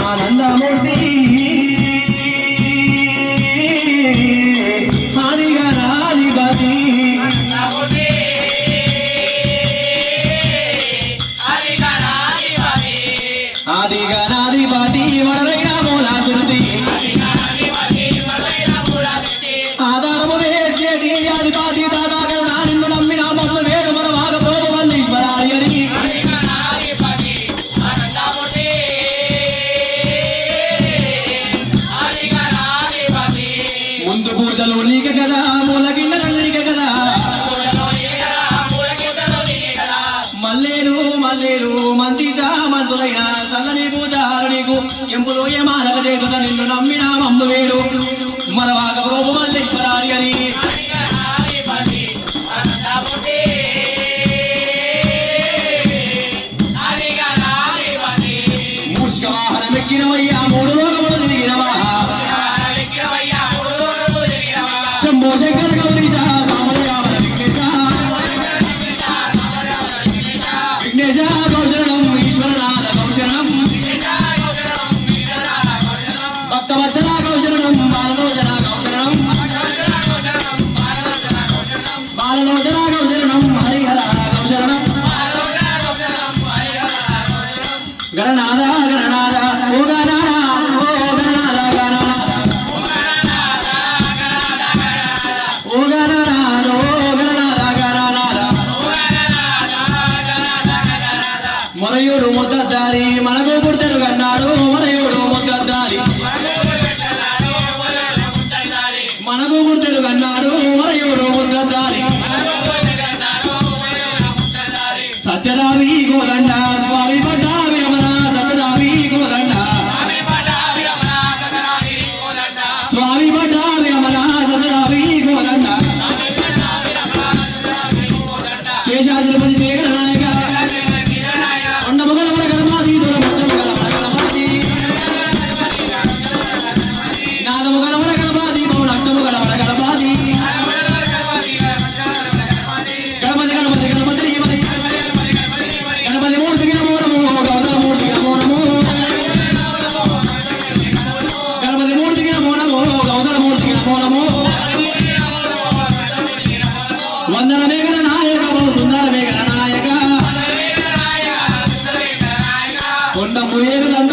ఆనందమూర్తి ఆదిగనాధిపతి వరదైన మూలాకృతి ఆధారము వేచేటి అధిపతి దాదాగరుణ నిన్ను నమ్మిన మమ్మ వేడు మన వాగపోవు వందీశ్వరాయని ముందు పూజలు నీకే కదా మూల గిన్నెలు నీకే కదా మల్లేరు మందిచా మంతులైన చల్లని పూజారు నీకు ఎంపులో ఏమానక చేతుత నిన్ను నమ్మిన మమ్మ వేడు మన వాగపోవు మల్లేశ్వరారి అని మూషిక వాహనం ఎక్కినవయ్యా మూడు లోకములు తిరిగినవా శంభో శంకర గౌరీశ రామదయామల విఘ్నేశ గౌశరణం ఈశ్వరనాథ గౌశరణం భక్తవత్సల గౌశరణం బాలలోచన గౌశరణం బాలలోచన గౌశరణం హరిహర గౌశరణం గణనాథ గణనాథ ఓ గణనాథ ఓ గణనాథ గణనాథ ఓ గణనాథ ఓ గణనాథ గణనాథ మనయుడు ముద్దద్దారి మనకు పుడతారు కన్నాడు మనయుడు ముద్దద్దారి మనకు పుడతారు కన్నాడు మనయుడు ముద్దద్దారి సత్యరావి గోదండ స్వామి పడ్డావి రమణ సత్యరావి గోదండ స్వామి పడ్డావి రమణ సత్యరావి గోదండ శేషాచలపతి శేఖర నాయక కొండముగల మన గణపతి దూరముగల మన గణపతి నాదముగల మన గణపతి నష్టముగల మన గణపతి గణపతి గణపతి గణపతి శ్రీమతి గణపతి మూర్తికి నమో నమో గౌతమ మూర్తికి నమో నమో గణపతి మూర్తికి నమో నమో గౌతమ మూర్తికి నమో నమో వందన మేఘన నాయక సుందర మేఘన నాయక కొండ ముయేరు దండ